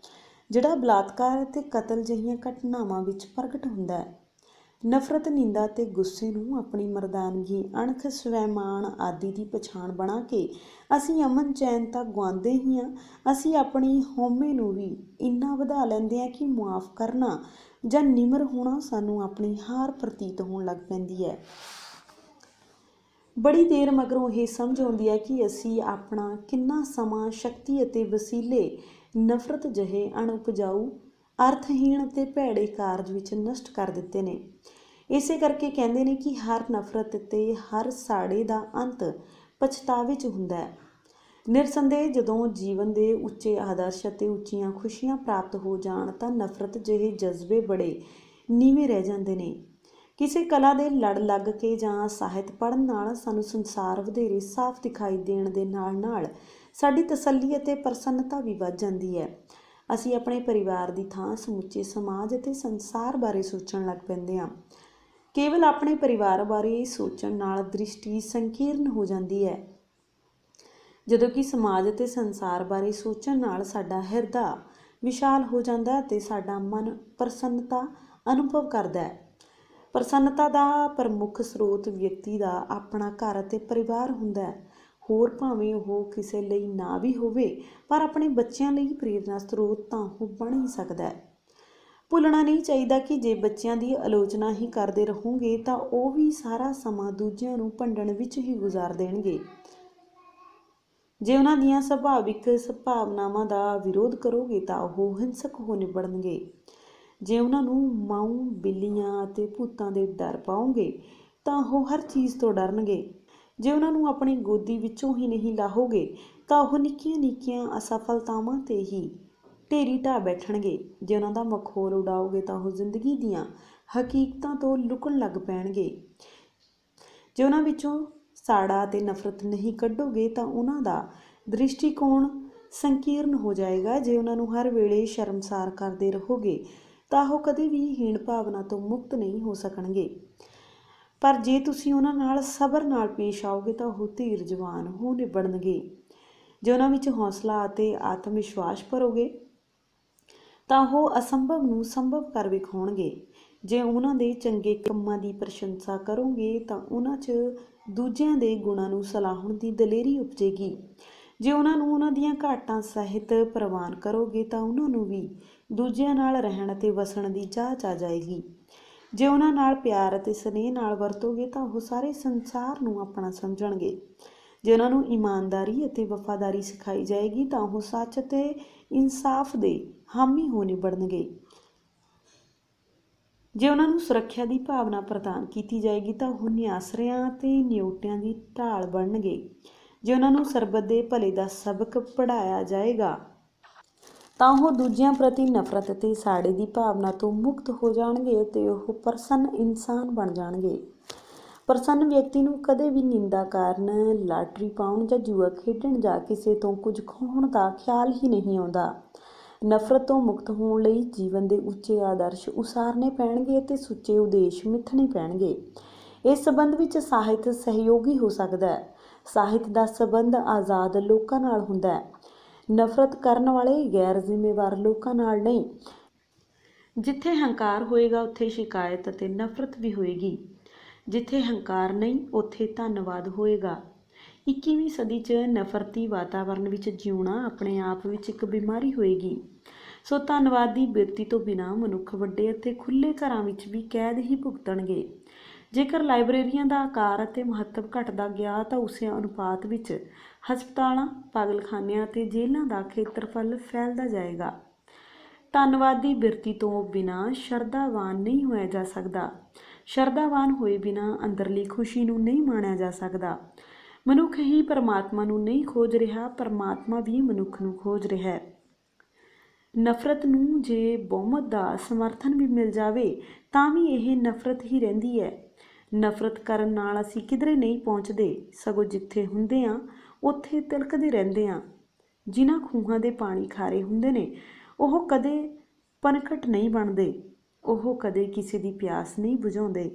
ਜਿਹੜਾ ਬਲਾਤਕਾਰ ਅਤੇ ਕਤਲ ਜਿਹੀਆਂ ਘਟਨਾਵਾਂ ਵਿੱਚ ਪ੍ਰਗਟ ਹੁੰਦਾ ਹੈ। ਨਫ਼ਰਤ, ਨਿੰਦਾ ਅਤੇ ਗੁੱਸੇ ਨੂੰ ਆਪਣੀ ਮਰਦਾਨਗੀ, ਅਣਖ, ਸਵੈਮਾਨ ਆਦਿ ਦੀ ਪਛਾਣ ਬਣਾ ਕੇ ਅਸੀਂ ਅਮਨ ਚੈਨ ਤਾਂ ਗੁਆਉਂਦੇ ਹੀ ਹਾਂ, ਅਸੀਂ ਆਪਣੀ ਹਉਮੈ ਨੂੰ ਵੀ ਇੰਨਾ ਵਧਾ ਲੈਂਦੇ ਹਾਂ ਕਿ ਮੁਆਫ਼ ਕਰਨਾ ਜਾਂ ਨਿਮਰ ਹੋਣਾ ਸਾਨੂੰ ਆਪਣੀ ਹਾਰ ਪ੍ਰਤੀਤ ਹੋਣ ਲੱਗ ਪੈਂਦੀ ਹੈ। ਬੜੀ ਦੇਰ ਮਗਰੋਂ ਇਹ ਸਮਝ ਆਉਂਦੀ ਹੈ ਕਿ ਅਸੀਂ ਆਪਣਾ ਕਿੰਨਾ ਸਮਾਂ, ਸ਼ਕਤੀ ਅਤੇ ਵਸੀਲੇ ਨਫ਼ਰਤ ਜਿਹੇ ਅਣਉਪਜਾਊ, ਅਰਥਹੀਣ ਅਤੇ ਭੈੜੇ ਕਾਰਜ ਵਿੱਚ ਨਸ਼ਟ ਕਰ ਦਿੱਤੇ ਨੇ। ਇਸੇ ਕਰਕੇ ਕਹਿੰਦੇ ਨੇ ਕਿ ਹਰ ਨਫ਼ਰਤ ਅਤੇ ਹਰ ਸਾੜੇ ਦਾ ਅੰਤ ਪਛਤਾਵੇ 'ਚ ਹੁੰਦਾ ਹੈ। ਨਿਰਸੰਦੇਹ ਜਦੋਂ ਜੀਵਨ ਦੇ ਉੱਚੇ ਆਦਰਸ਼ ਅਤੇ ਉੱਚੀਆਂ ਖੁਸ਼ੀਆਂ ਪ੍ਰਾਪਤ ਹੋ ਜਾਣ ਤਾਂ ਨਫ਼ਰਤ ਜਿਹੇ ਜਜ਼ਬੇ ਬੜੇ ਨੀਵੇਂ ਰਹਿ ਜਾਂਦੇ ਨੇ। ਕਿਸੇ ਕਲਾ ਦੇ ਲੜ ਲੱਗ ਕੇ ਜਾਂ ਸਾਹਿਤ ਪੜ੍ਹਨ ਨਾਲ ਸਾਨੂੰ ਸੰਸਾਰ ਵਧੇਰੇ ਸਾਫ਼ ਦਿਖਾਈ ਦੇਣ ਦੇ ਨਾਲ ਨਾਲ ਸਾਡੀ ਤਸੱਲੀ ਅਤੇ ਪ੍ਰਸੰਨਤਾ ਵੀ ਵੱਧ ਜਾਂਦੀ ਹੈ। ਅਸੀਂ ਆਪਣੇ ਪਰਿਵਾਰ ਦੀ ਥਾਂ ਸਮੁੱਚੇ ਸਮਾਜ ਅਤੇ ਸੰਸਾਰ ਬਾਰੇ ਸੋਚਣ ਲੱਗ ਪੈਂਦੇ ਹਾਂ। ਕੇਵਲ ਆਪਣੇ ਪਰਿਵਾਰ ਬਾਰੇ ਸੋਚਣ ਨਾਲ ਦ੍ਰਿਸ਼ਟੀ ਸੰਕੀਰਨ ਹੋ ਜਾਂਦੀ ਹੈ, ਜਦੋਂ ਕਿ ਸਮਾਜ ਅਤੇ ਸੰਸਾਰ ਬਾਰੇ ਸੋਚਣ ਨਾਲ ਸਾਡਾ ਹਿਰਦਾ ਵਿਸ਼ਾਲ ਹੋ ਜਾਂਦਾ ਅਤੇ ਸਾਡਾ ਮਨ ਪ੍ਰਸੰਨਤਾ ਅਨੁਭਵ ਕਰਦਾ ਹੈ। ਪ੍ਰਸੰਨਤਾ ਦਾ ਪ੍ਰਮੁੱਖ ਸਰੋਤ ਵਿਅਕਤੀ ਦਾ ਆਪਣਾ ਘਰ ਅਤੇ ਪਰਿਵਾਰ ਹੁੰਦਾ ਹੈ। ਹੋਰ ਭਾਵੇਂ ਉਹ ਕਿਸੇ ਲਈ ਨਾ ਵੀ ਹੋਵੇ, ਪਰ ਆਪਣੇ ਬੱਚਿਆਂ ਲਈ ਪ੍ਰੇਰਨਾ ਸਰੋਤ ਤਾਂ ਉਹ ਬਣ ਹੀ ਸਕਦਾ ਹੈ। ਭੁੱਲਣਾ ਨਹੀਂ ਚਾਹੀਦਾ ਕਿ ਜੇ ਬੱਚਿਆਂ ਦੀ ਆਲੋਚਨਾ ਹੀ ਕਰਦੇ ਰਹੋਗੇ ਤਾਂ ਉਹ ਵੀ ਸਾਰਾ ਸਮਾਂ ਦੂਜਿਆਂ ਨੂੰ ਭੰਡਣ ਵਿੱਚ ਹੀ ਗੁਜ਼ਾਰ ਦੇਣਗੇ। ਜੇ ਉਹਨਾਂ ਦੀਆਂ ਸੁਭਾਵਿਕ ਭਾਵਨਾਵਾਂ ਦਾ ਵਿਰੋਧ ਕਰੋਗੇ ਤਾਂ ਉਹ ਹਿੰਸਕ ਹੋ ਨਿਬੜਨਗੇ। ਜੇ ਉਹਨਾਂ ਨੂੰ ਮਾਊ, ਬਿੱਲੀਆਂ ਅਤੇ ਭੂਤਾਂ ਦੇ ਡਰ ਪਾਓਗੇ ਤਾਂ ਉਹ ਹਰ ਚੀਜ਼ ਤੋਂ ਡਰਨਗੇ। ਜੇ ਉਹਨਾਂ ਨੂੰ ਆਪਣੀ ਗੋਦੀ ਵਿੱਚੋਂ ਹੀ ਨਹੀਂ ਲਾਹੋਗੇ ਤਾਂ ਉਹ ਨਿੱਕੀਆਂ ਨਿੱਕੀਆਂ ਅਸਫਲਤਾਵਾਂ 'ਤੇ ਹੀ ਢੇਰੀ ਢਾਹ ਬੈਠਣਗੇ। ਜੇ ਉਹਨਾਂ ਦਾ ਮਖੌਲ ਉਡਾਓਗੇ ਤਾਂ ਉਹ ਜ਼ਿੰਦਗੀ ਦੀਆਂ ਹਕੀਕਤਾਂ ਤੋਂ ਲੁਕਣ ਲੱਗ ਪੈਣਗੇ। ਜੇ ਉਹਨਾਂ ਵਿੱਚੋਂ ਸਾੜਾ ਅਤੇ ਨਫ਼ਰਤ ਨਹੀਂ ਕੱਢੋਗੇ ਤਾਂ ਉਹਨਾਂ ਦਾ ਦ੍ਰਿਸ਼ਟੀਕੋਣ ਸੰਕੀਰਨ ਹੋ ਜਾਏਗਾ। ਜੇ ਉਹਨਾਂ ਨੂੰ ਹਰ ਵੇਲੇ ਸ਼ਰਮਸਾਰ ਕਰਦੇ ਰਹੋਗੇ ਤਾਂ ਉਹ ਕਦੇ ਵੀ ਹੀਣ ਭਾਵਨਾ ਤੋਂ ਮੁਕਤ ਨਹੀਂ ਹੋ ਸਕਣਗੇ। ਪਰ ਜੇ ਤੁਸੀਂ ਉਹਨਾਂ ਨਾਲ ਸਬਰ ਨਾਲ ਪੇਸ਼ ਆਓਗੇ ਤਾਂ ਉਹ ਧੀਰਜਵਾਨ ਹੋ ਨਿਬੜਨਗੇ। ਜੇ ਉਹਨਾਂ ਵਿੱਚ ਹੌਸਲਾ ਅਤੇ ਆਤਮ ਵਿਸ਼ਵਾਸ ਭਰੋਗੇ ਤਾਂ ਉਹ ਅਸੰਭਵ ਨੂੰ ਸੰਭਵ ਕਰ ਵਿਖਾਉਣਗੇ। ਜੇ ਉਹਨਾਂ ਦੇ ਚੰਗੇ ਕੰਮਾਂ ਦੀ ਪ੍ਰਸ਼ੰਸਾ ਕਰੋਗੇ ਤਾਂ ਉਹਨਾਂ 'ਚ ਦੂਜਿਆਂ ਦੇ ਗੁਣਾਂ ਨੂੰ ਸਲਾਹੁਣ ਦੀ ਦਲੇਰੀ ਉਪਜੇਗੀ। ਜੇ ਉਹਨਾਂ ਨੂੰ ਉਹਨਾਂ ਦੀਆਂ ਘਾਟਾਂ ਸਹਿਤ ਪ੍ਰਵਾਨ ਕਰੋਗੇ ਤਾਂ ਉਹਨਾਂ ਨੂੰ ਵੀ ਦੂਜਿਆਂ ਨਾਲ ਰਹਿਣ ਅਤੇ ਵਸਣ ਦੀ ਜਾਚ ਆ ਜਾਏਗੀ। ਜੇ ਉਹਨਾਂ ਨਾਲ ਪਿਆਰ ਅਤੇ ਸਨੇਹ ਨਾਲ ਵਰਤੋਗੇ ਤਾਂ ਉਹ ਸਾਰੇ ਸੰਸਾਰ ਨੂੰ ਆਪਣਾ ਸਮਝਣਗੇ। ਜੇ ਉਹਨਾਂ ਨੂੰ ਇਮਾਨਦਾਰੀ ਅਤੇ ਵਫਾਦਾਰੀ ਸਿਖਾਈ ਜਾਏਗੀ ਤਾਂ ਉਹ ਸੱਚ ਅਤੇ ਇਨਸਾਫ ਦੇ ਹਾਮੀ ਹੋ ਨਿਬੜਨਗੇ। ਜੇ ਉਹਨਾਂ ਨੂੰ ਸੁਰੱਖਿਆ ਦੀ ਭਾਵਨਾ ਪ੍ਰਦਾਨ ਕੀਤੀ ਜਾਏਗੀ ਤਾਂ ਉਹ ਨਿਆਸਰਿਆਂ ਅਤੇ ਨਿਉਟਿਆਂ ਦੀ ਢਾਲ ਬਣਨਗੇ। ਜੇ ਉਹਨਾਂ ਨੂੰ ਸਰਬੱਤ ਦੇ ਭਲੇ ਦਾ ਸਬਕ ਪੜ੍ਹਾਇਆ ਜਾਏਗਾ ਤਾਂ ਉਹ ਦੂਜਿਆਂ ਪ੍ਰਤੀ ਨਫ਼ਰਤ ਅਤੇ ਸਾੜੇ ਦੀ ਭਾਵਨਾ ਤੋਂ ਮੁਕਤ ਹੋ ਜਾਣਗੇ ਅਤੇ ਉਹ ਪ੍ਰਸੰਨ ਇਨਸਾਨ ਬਣ ਜਾਣਗੇ। ਪ੍ਰਸੰਨ ਵਿਅਕਤੀ ਨੂੰ ਕਦੇ ਵੀ ਨਿੰਦਾ ਕਾਰਨ, ਲਾਟਰੀ ਪਾਉਣ ਜਾਂ ਜੂਆ ਖੇਡਣ ਜਾਂ ਕਿਸੇ ਤੋਂ ਕੁਝ ਖੋਹਣ ਦਾ ਖਿਆਲ ਹੀ ਨਹੀਂ ਆਉਂਦਾ। ਨਫ਼ਰਤ ਤੋਂ ਮੁਕਤ ਹੋਣ ਲਈ ਜੀਵਨ ਦੇ ਉੱਚੇ ਆਦਰਸ਼ ਉਸਾਰਨੇ ਪੈਣਗੇ ਅਤੇ ਸੁੱਚੇ ਉਦੇਸ਼ ਮਿੱਥਣੇ ਪੈਣਗੇ। ਇਸ ਸੰਬੰਧ ਵਿੱਚ ਸਾਹਿਤ ਸਹਿਯੋਗੀ ਹੋ ਸਕਦਾ ਹੈ। ਸਾਹਿਤ ਦਾ ਸੰਬੰਧ ਆਜ਼ਾਦ ਲੋਕਾਂ ਨਾਲ ਹੁੰਦਾ ਹੈ, ਨਫ਼ਰਤ ਕਰਨ ਵਾਲੇ ਗੈਰ ਜ਼ਿੰਮੇਵਾਰ ਲੋਕਾਂ ਨਾਲ ਨਹੀਂ। ਜਿੱਥੇ ਹੰਕਾਰ ਹੋਏਗਾ ਉੱਥੇ ਸ਼ਿਕਾਇਤ ਅਤੇ ਨਫ਼ਰਤ ਵੀ ਹੋਏਗੀ। ਜਿੱਥੇ ਹੰਕਾਰ ਨਹੀਂ ਉੱਥੇ ਧੰਨਵਾਦ ਹੋਏਗਾ। 21ਵੀਂ ਸਦੀ 'ਚ ਨਫ਼ਰਤੀ ਵਾਤਾਵਰਣ ਵਿੱਚ ਜਿਉਣਾ ਆਪਣੇ ਆਪ ਵਿੱਚ ਇੱਕ ਬਿਮਾਰੀ ਹੋਏਗੀ। ਸੋ ਧੰਨਵਾਦ ਦੀ ਬਿਰਤੀ ਤੋਂ ਬਿਨਾਂ ਮਨੁੱਖ ਵੱਡੇ ਅਤੇ ਖੁੱਲ੍ਹੇ ਘਰਾਂ ਵਿੱਚ ਵੀ ਕੈਦ ਹੀ ਭੁਗਤਣਗੇ। ਜੇਕਰ ਲਾਇਬ੍ਰੇਰੀਆਂ ਦਾ ਆਕਾਰ ਅਤੇ ਮਹੱਤਵ ਘਟਦਾ ਗਿਆ ਤਾਂ ਉਸੇ ਅਨੁਪਾਤ ਵਿੱਚ ਹਸਪਤਾਲਾਂ, ਪਾਗਲਖਾਨਿਆਂ ਅਤੇ ਜੇਲ੍ਹਾਂ ਦਾ ਖੇਤਰਫਲ ਫੈਲਦਾ ਜਾਏਗਾ। ਧੰਨਵਾਦ ਦੀ ਬਿਰਤੀ ਤੋਂ ਬਿਨਾਂ ਸ਼ਰਧਾਵਾਨ ਨਹੀਂ ਹੋਇਆ ਜਾ ਸਕਦਾ। ਸ਼ਰਧਾਵਾਨ ਹੋਏ ਬਿਨਾਂ ਅੰਦਰਲੀ ਖੁਸ਼ੀ ਨੂੰ ਨਹੀਂ ਮਾਣਿਆ ਜਾ ਸਕਦਾ। ਮਨੁੱਖ ਹੀ ਪਰਮਾਤਮਾ ਨੂੰ ਨਹੀਂ ਖੋਜ ਰਿਹਾ, ਪਰਮਾਤਮਾ ਵੀ ਮਨੁੱਖ ਨੂੰ ਖੋਜ ਰਿਹਾ ਹੈ। ਨਫ਼ਰਤ ਨੂੰ ਜੇ ਬਹੁਮਤ ਦਾ ਸਮਰਥਨ ਵੀ ਮਿਲ ਜਾਵੇ ਤਾਂ ਵੀ ਇਹ ਨਫ਼ਰਤ ਹੀ ਰਹਿੰਦੀ ਹੈ। ਨਫ਼ਰਤ ਕਰਨ ਨਾਲ ਅਸੀਂ ਕਿਧਰੇ ਨਹੀਂ ਪਹੁੰਚਦੇ, ਸਗੋਂ ਜਿੱਥੇ ਹੁੰਦੇ ਹਾਂ ਉੱਥੇ ਤਿਲਕਦੇ ਰਹਿੰਦੇ ਹਾਂ। ਜਿਨ੍ਹਾਂ ਖੂਹਾਂ ਦੇ ਪਾਣੀ ਖਾਰੇ ਹੁੰਦੇ ਨੇ ਉਹ ਕਦੇ ਪਨਘਟ ਨਹੀਂ ਬਣਦੇ, ਉਹ ਕਦੇ ਕਿਸੇ ਦੀ ਪਿਆਸ ਨਹੀਂ ਬੁਝਾਉਂਦੇ।